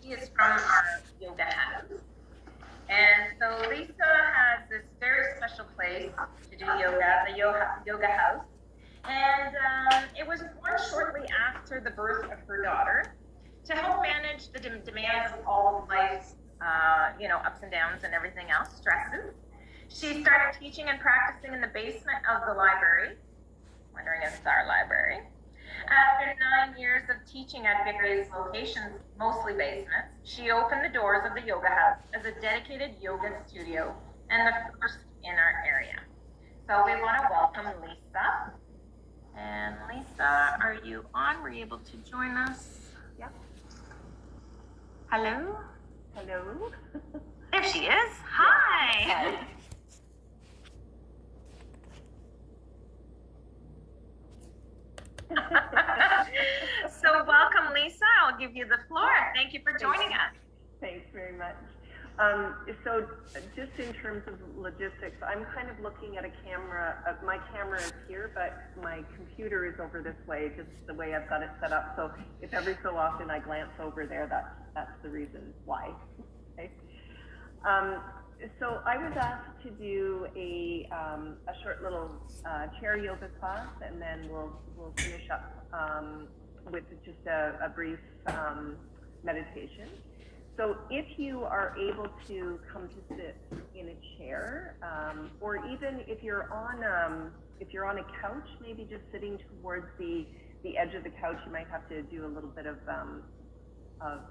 She is from our yoga house. And so Lisa has this very special place to do yoga, the yoga house. And it was born shortly after the birth of her daughter to help manage the demands of all of life's, ups and downs and everything else, stresses. She started teaching and practicing in the basement of the library, wondering if it's our library. After 9 years of teaching at various locations, mostly basements, she opened the doors of the yoga house as a dedicated yoga studio and the first in our area. So we want to welcome Lisa. And Lisa, are you on? Were you able to join us? Yep. Hello? Hello? There she is. Hi. Hi. So welcome, Lisa. I'll give you the floor. Thank you for joining us. Thanks very much. So just in terms of logistics, I'm kind of looking at a camera. My camera is here, but my computer is over this way, just the way I've got it set up. So if every so often I glance over there, that's the reason why. Okay. So I was asked to do a short little chair yoga class, and then we'll finish up with just a brief meditation. So if you are able to come to sit in a chair, or even if you're on a couch, maybe just sitting towards the edge of the couch, you might have to do a little bit of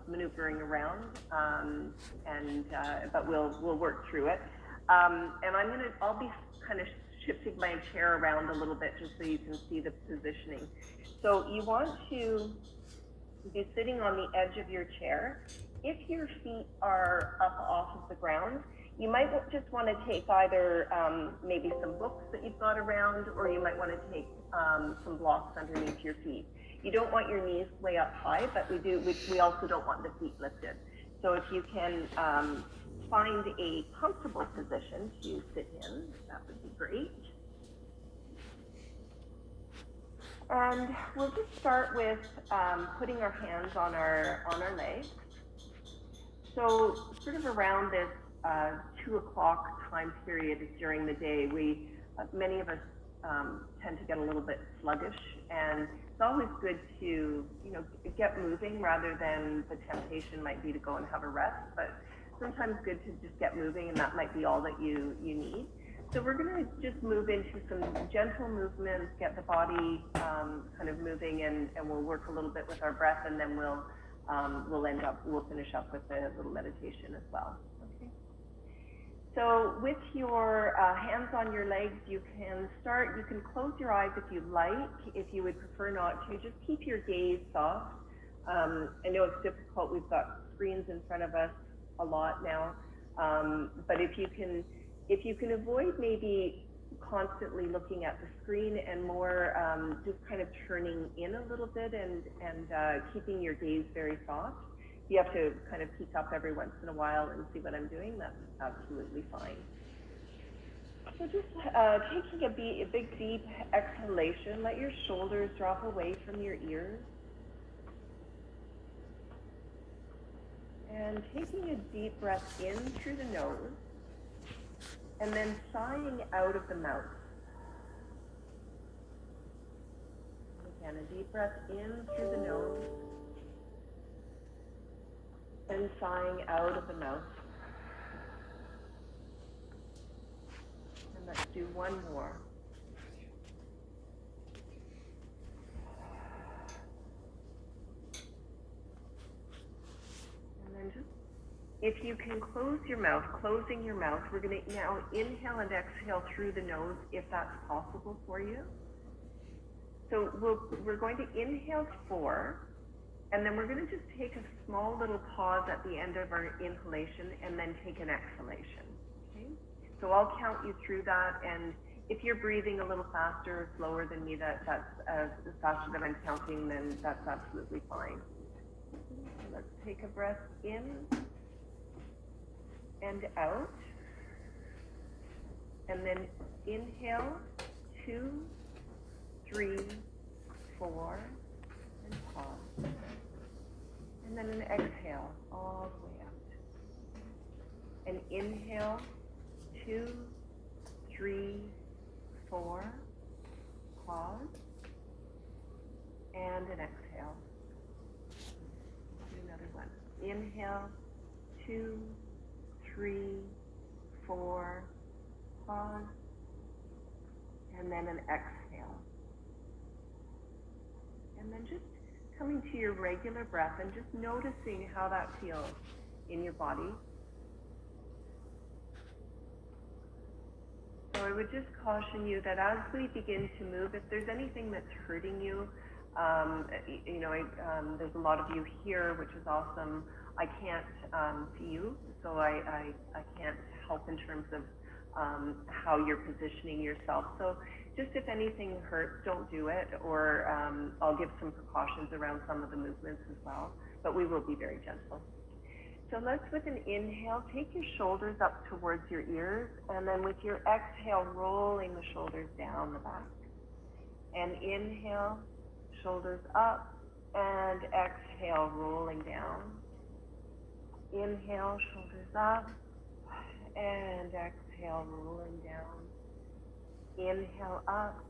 maneuvering around, but we'll work through it. And I'll be kind of shifting my chair around a little bit just so you can see the positioning. So you want to be sitting on the edge of your chair. If your feet are up off of the ground, you might just want to take either maybe some books that you've got around, or you might want to take some blocks underneath your feet. You don't want your knees way up high, but we also don't want the feet lifted. So if you can find a comfortable position to sit in, that would be great. And we'll just start with putting our hands on our legs. So sort of around this 2 o'clock time period during the day, many of us tend to get a little bit sluggish, and it's always good to get moving rather than the temptation might be to go and have a rest, but sometimes good to just get moving, and that might be all that you need. So we're going to just move into some gentle movements, get the body kind of moving, and we'll work a little bit with our breath, and then we'll finish up with a little meditation as well. Okay. So with your hands on your legs, you can close your eyes if you like. If you would prefer not to, just keep your gaze soft. I know it's difficult. We've got screens in front of us a lot now, but if you can avoid maybe constantly looking at the screen and more just kind of turning in a little bit and keeping your gaze very soft. If you have to kind of peek up every once in a while and see what I'm doing, that's absolutely fine. So just taking a big deep exhalation, let your shoulders drop away from your ears. And taking a deep breath in through the nose, and then sighing out of the mouth. And again, a deep breath in through the nose, and sighing out of the mouth. And let's do one more. And then just, if you can closing your mouth, we're going to now inhale and exhale through the nose if that's possible for you. So we're going to inhale 4, and then we're going to just take a small little pause at the end of our inhalation and then take an exhalation. Okay? So I'll count you through that, and if you're breathing a little faster or slower than me, that's faster than I'm counting, then that's absolutely fine. Let's take a breath in and out, and then inhale 2, 3, 4, and pause. And And then an exhale all the way out. An inhale, 2, 3, 4, pause, and an exhale. Do another one. Inhale, 2, 3, 4, pause, and then an exhale. And then just coming to your regular breath and just noticing how that feels in your body. So I would just caution you that as we begin to move, if there's anything that's hurting you, there's a lot of you here, which is awesome. I can't see you, so I can't help in terms of how you're positioning yourself. So just if anything hurts, don't do it, or I'll give some precautions around some of the movements as well, but we will be very gentle. So let's, with an inhale, take your shoulders up towards your ears, and then with your exhale, rolling the shoulders down the back. And inhale, shoulders up, and exhale, rolling down. Inhale, shoulders up, and exhale, rolling down. Inhale up,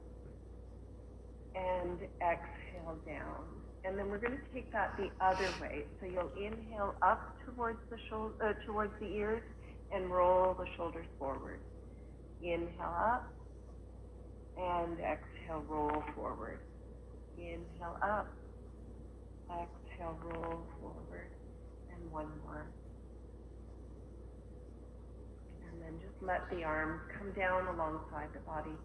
and exhale down. And then we're going to take that the other way. So you'll inhale up towards the towards the ears, and roll the shoulders forward. Inhale up, and exhale, roll forward. Inhale up, exhale, roll forward, and one more. And then just let the arms come down alongside the body.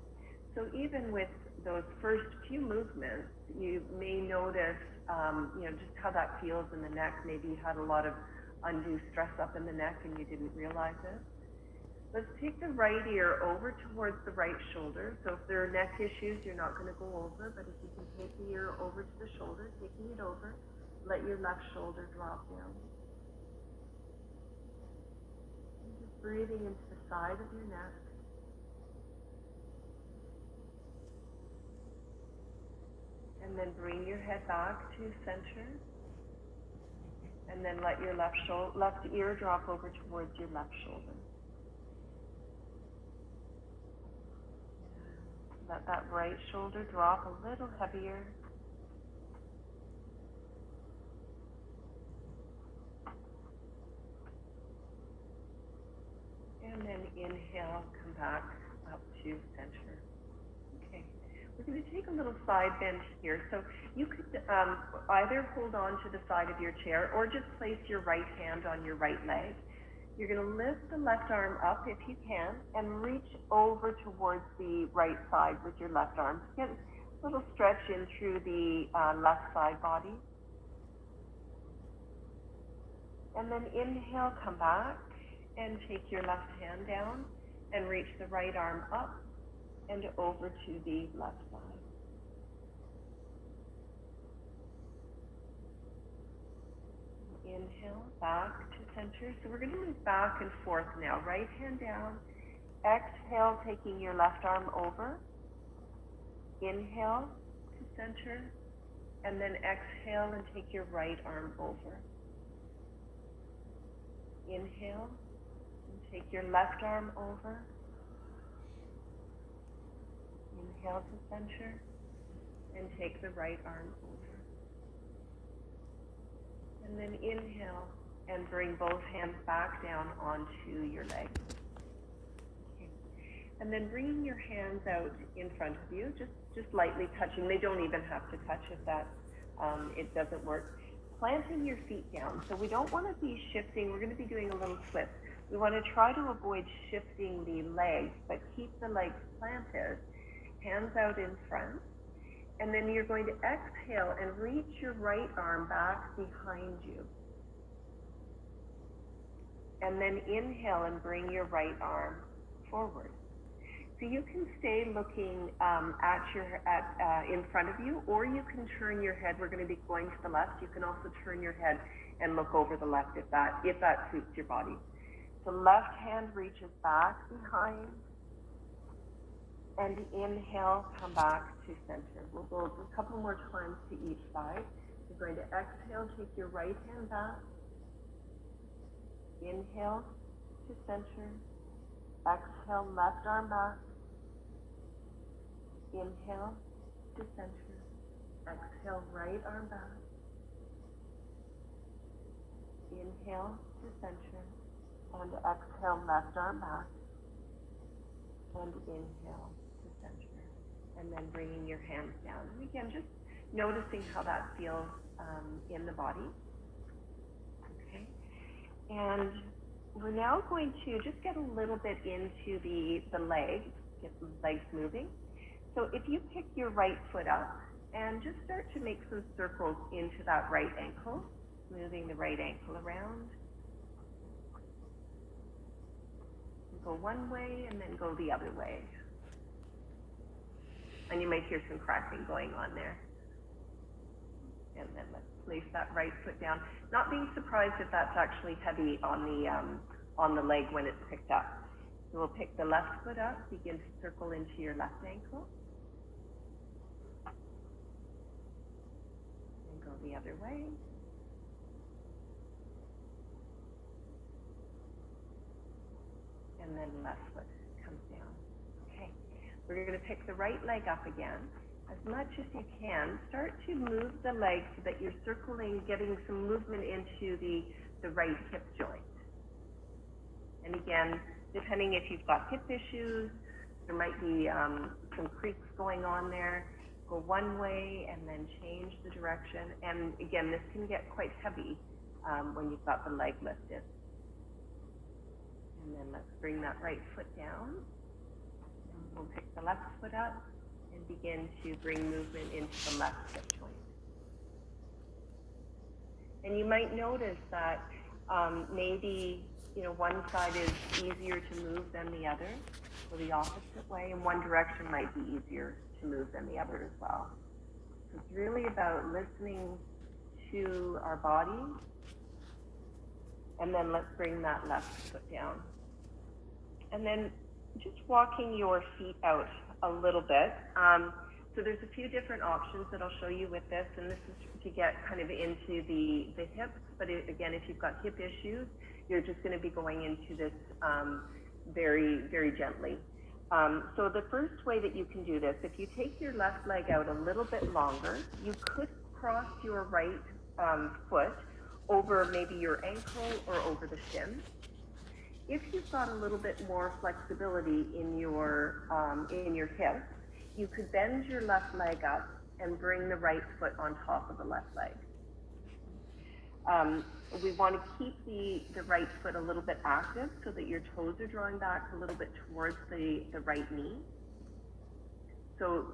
So even with those first few movements, you may notice, just how that feels in the neck. Maybe you had a lot of undue stress up in the neck and you didn't realize it. Let's take the right ear over towards the right shoulder. So if there are neck issues, you're not going to go over, but if you can take the ear over to the shoulder, taking it over, let your left shoulder drop down. And just breathing into the side of your neck. And then bring your head back to center. And then let your left ear drop over towards your left shoulder. Let that right shoulder drop a little heavier. And then inhale, come back up to center. Okay. We're going to take a little side bend here. So you could either hold on to the side of your chair or just place your right hand on your right leg. You're going to lift the left arm up if you can and reach over towards the right side with your left arm. Get a little stretch in through the left side body. And then inhale, come back and take your left hand down and reach the right arm up and over to the left side. Inhale, back to center. So we're going to move back and forth now. Right hand down. Exhale, taking your left arm over. Inhale to center. And then exhale and take your right arm over. Inhale and take your left arm over. Inhale to center and take the right arm over. And then inhale and bring both hands back down onto your legs. Okay. And then bringing your hands out in front of you, just lightly touching. They don't even have to touch if that it doesn't work. Planting your feet down. So we don't want to be shifting. We're going to be doing a little twist. We want to try to avoid shifting the legs, but keep the legs planted. Hands out in front, and then you're going to exhale and reach your right arm back behind you. And then inhale and bring your right arm forward. So you can stay looking in front of you, or you can turn your head. We're going to be going to the left. You can also turn your head and look over the left if that suits your body. So left hand reaches back behind. And inhale, come back to center. We'll go a couple more times to each side. You're going to exhale, take your right hand back. Inhale to center. Exhale, left arm back. Inhale to center. Exhale, right arm back. Inhale to center. And exhale, left arm back. And inhale to center. And then bringing your hands down. And again, just noticing how that feels in the body. Okay. And we're now going to just get a little bit into the legs, get the legs moving. So if you pick your right foot up and just start to make some circles into that right ankle, moving the right ankle around. Go one way and then go the other way. And you might hear some cracking going on there. And then let's place that right foot down. Not being surprised if that's actually heavy on the leg when it's picked up. So we'll pick the left foot up, begin to circle into your left ankle. And go the other way. And then left foot comes down. Okay, we're going to pick the right leg up again. As much as you can, start to move the leg so that you're circling, getting some movement into the right hip joint. And again, depending if you've got hip issues, there might be some creaks going on there. Go one way and then change the direction. And again, this can get quite heavy when you've got the leg lifted. And then let's bring that right foot down. And we'll pick the left foot up and begin to bring movement into the left hip joint. And you might notice that maybe one side is easier to move than the other, or the opposite way, and one direction might be easier to move than the other as well. So it's really about listening to our body. And then let's bring that left foot down. And then just walking your feet out a little bit. So there's a few different options that I'll show you with this, and this is to get kind of into the hips. But again, if you've got hip issues, you're just going to be going into this very, very gently. So the first way that you can do this, if you take your left leg out a little bit longer, you could cross your right foot over maybe your ankle or over the shin. If you've got a little bit more flexibility in your hips, you could bend your left leg up and bring the right foot on top of the left leg. We want to keep the right foot a little bit active so that your toes are drawing back a little bit towards the right knee. So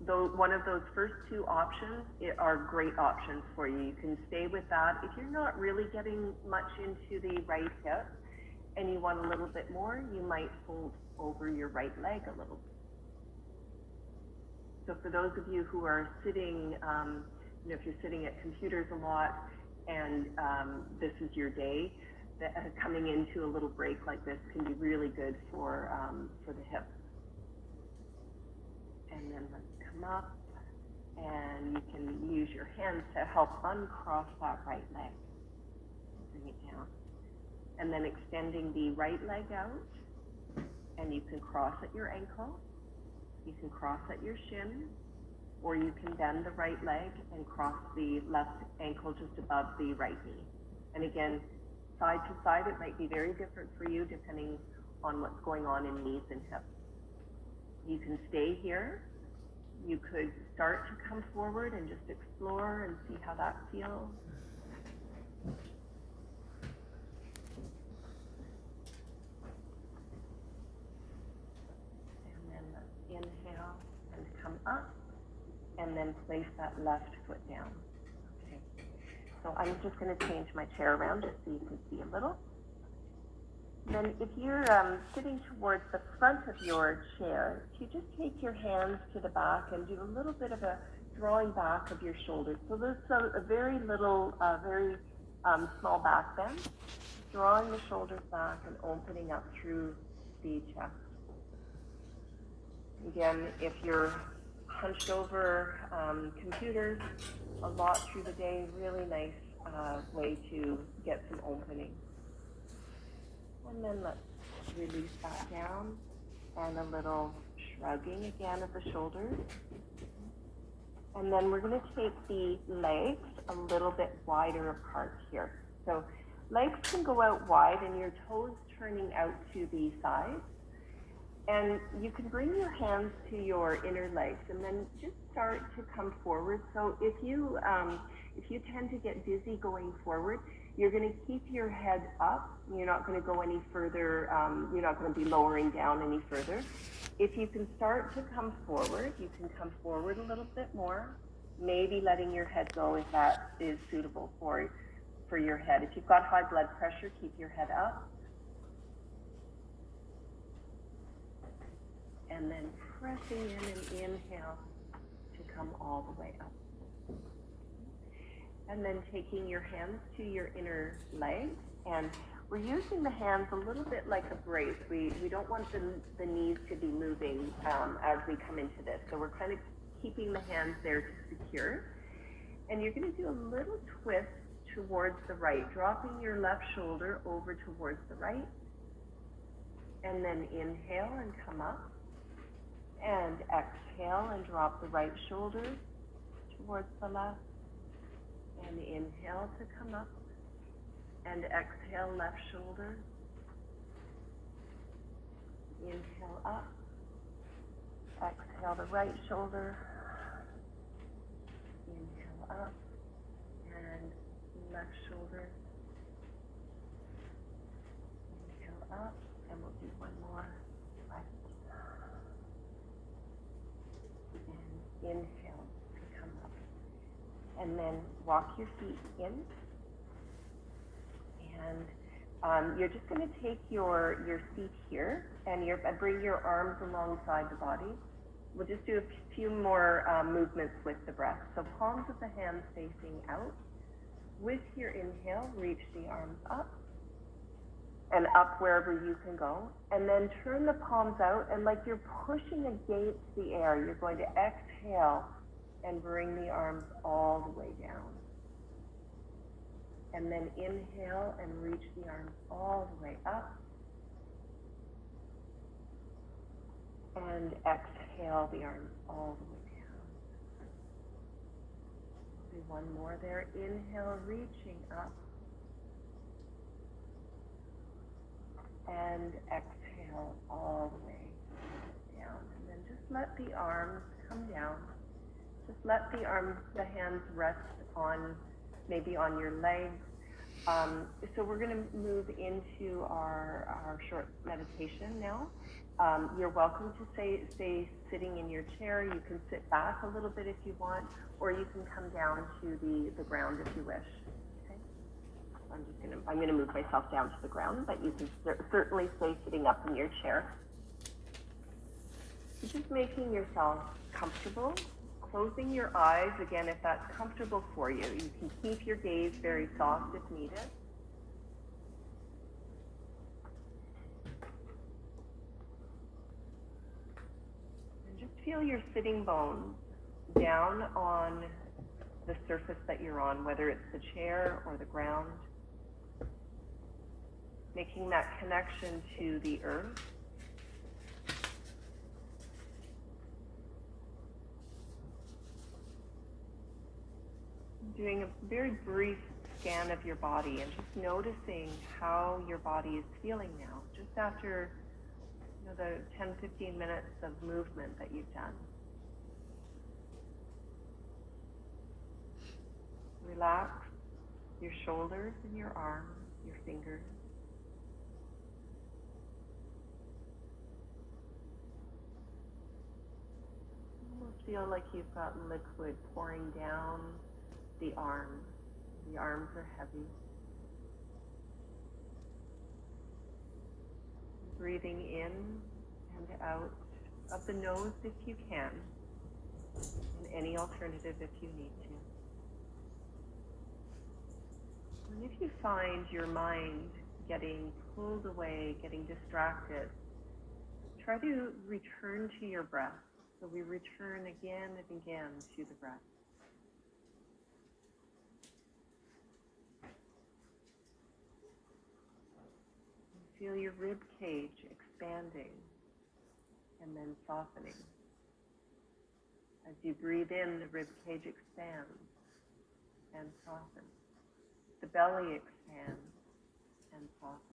one of those first two options are great options for you. You can stay with that. If you're not really getting much into the right hip and you want a little bit more, you might fold over your right leg a little bit. So for those of you who are sitting, if you're sitting at computers a lot and this is your day, coming into a little break like this can be really good for the hips. And then let's come up, and you can use your hands to help uncross that right leg. Bring it down. And then extending the right leg out, and you can cross at your ankle, you can cross at your shin, or you can bend the right leg and cross the left ankle just above the right knee. And again, side to side, it might be very different for you depending on what's going on in knees and hips. You can stay here. You could start to come forward and just explore and see how that feels. And then let's inhale and come up, and then place that left foot down. Okay. So I'm just going to change my chair around just so you can see a little. Then if you're sitting towards the front of your chair, if you just take your hands to the back and do a little bit of a drawing back of your shoulders. So there's a very little, very small back bend, drawing the shoulders back and opening up through the chest. Again, if you're hunched over computers a lot through the day. Really nice way to get some opening. And then let's release that down, and a little shrugging again of the shoulders. And then we're going to take the legs a little bit wider apart here. So legs can go out wide and your toes turning out to the sides. And you can bring your hands to your inner legs and then just start to come forward. So if you tend to get dizzy going forward, you're going to keep your head up. You're not going to go any further. You're not going to be lowering down any further. If you can start to come forward, you can come forward a little bit more, maybe letting your head go if that is suitable for your head. If you've got high blood pressure, keep your head up. And then pressing in and inhale to come all the way up. And then taking your hands to your inner legs, and we're using the hands a little bit like a brace. We don't want the knees to be moving as we come into this. So we're kind of keeping the hands there to secure. And you're going to do a little twist towards the right, dropping your left shoulder over towards the right. And then inhale and come up. And exhale and drop the right shoulder towards the left. And inhale to come up. And exhale, left shoulder. Inhale up. Exhale the right shoulder. Inhale up. And left shoulder. Inhale up. And we'll do one more. Right. And inhale to come up. And then walk your feet in. And you're just going to take your feet here and bring your arms alongside the body. We'll just do a few more movements with the breath. So palms of the hands facing out. With your inhale, reach the arms up and up wherever you can go. And then turn the palms out, and like you're pushing against the air, you're going to exhale and bring the arms all the way down. And then inhale and reach the arms all the way up. And exhale the arms all the way down. Do one more there. Inhale, reaching up. And exhale all the way down. And then just let the arms come down. Just let the hands rest on, maybe on your legs. So we're going to move into our short meditation now. You're welcome to stay sitting in your chair. You can sit back a little bit if you want, or you can come down to the ground if you wish. Okay? I'm going to move myself down to the ground, but you can certainly stay sitting up in your chair. Just making yourself comfortable. Closing your eyes, again, if that's comfortable for you. You can keep your gaze very soft if needed. And just feel your sitting bones down on the surface that you're on, whether it's the chair or the ground. Making that connection to the earth. Doing a very brief scan of your body and just noticing how your body is feeling now, just after the 10-15 minutes of movement that you've done. Relax your shoulders and your arms, your fingers. Almost feel like you've got liquid pouring down the arms. The arms are heavy. Breathing in and out of the nose if you can, and any alternative if you need to. And if you find your mind getting pulled away, getting distracted, try to return to your breath. So we return again and again to the breath. Feel your rib cage expanding and then softening. As you breathe in, the rib cage expands and softens. The belly expands and softens.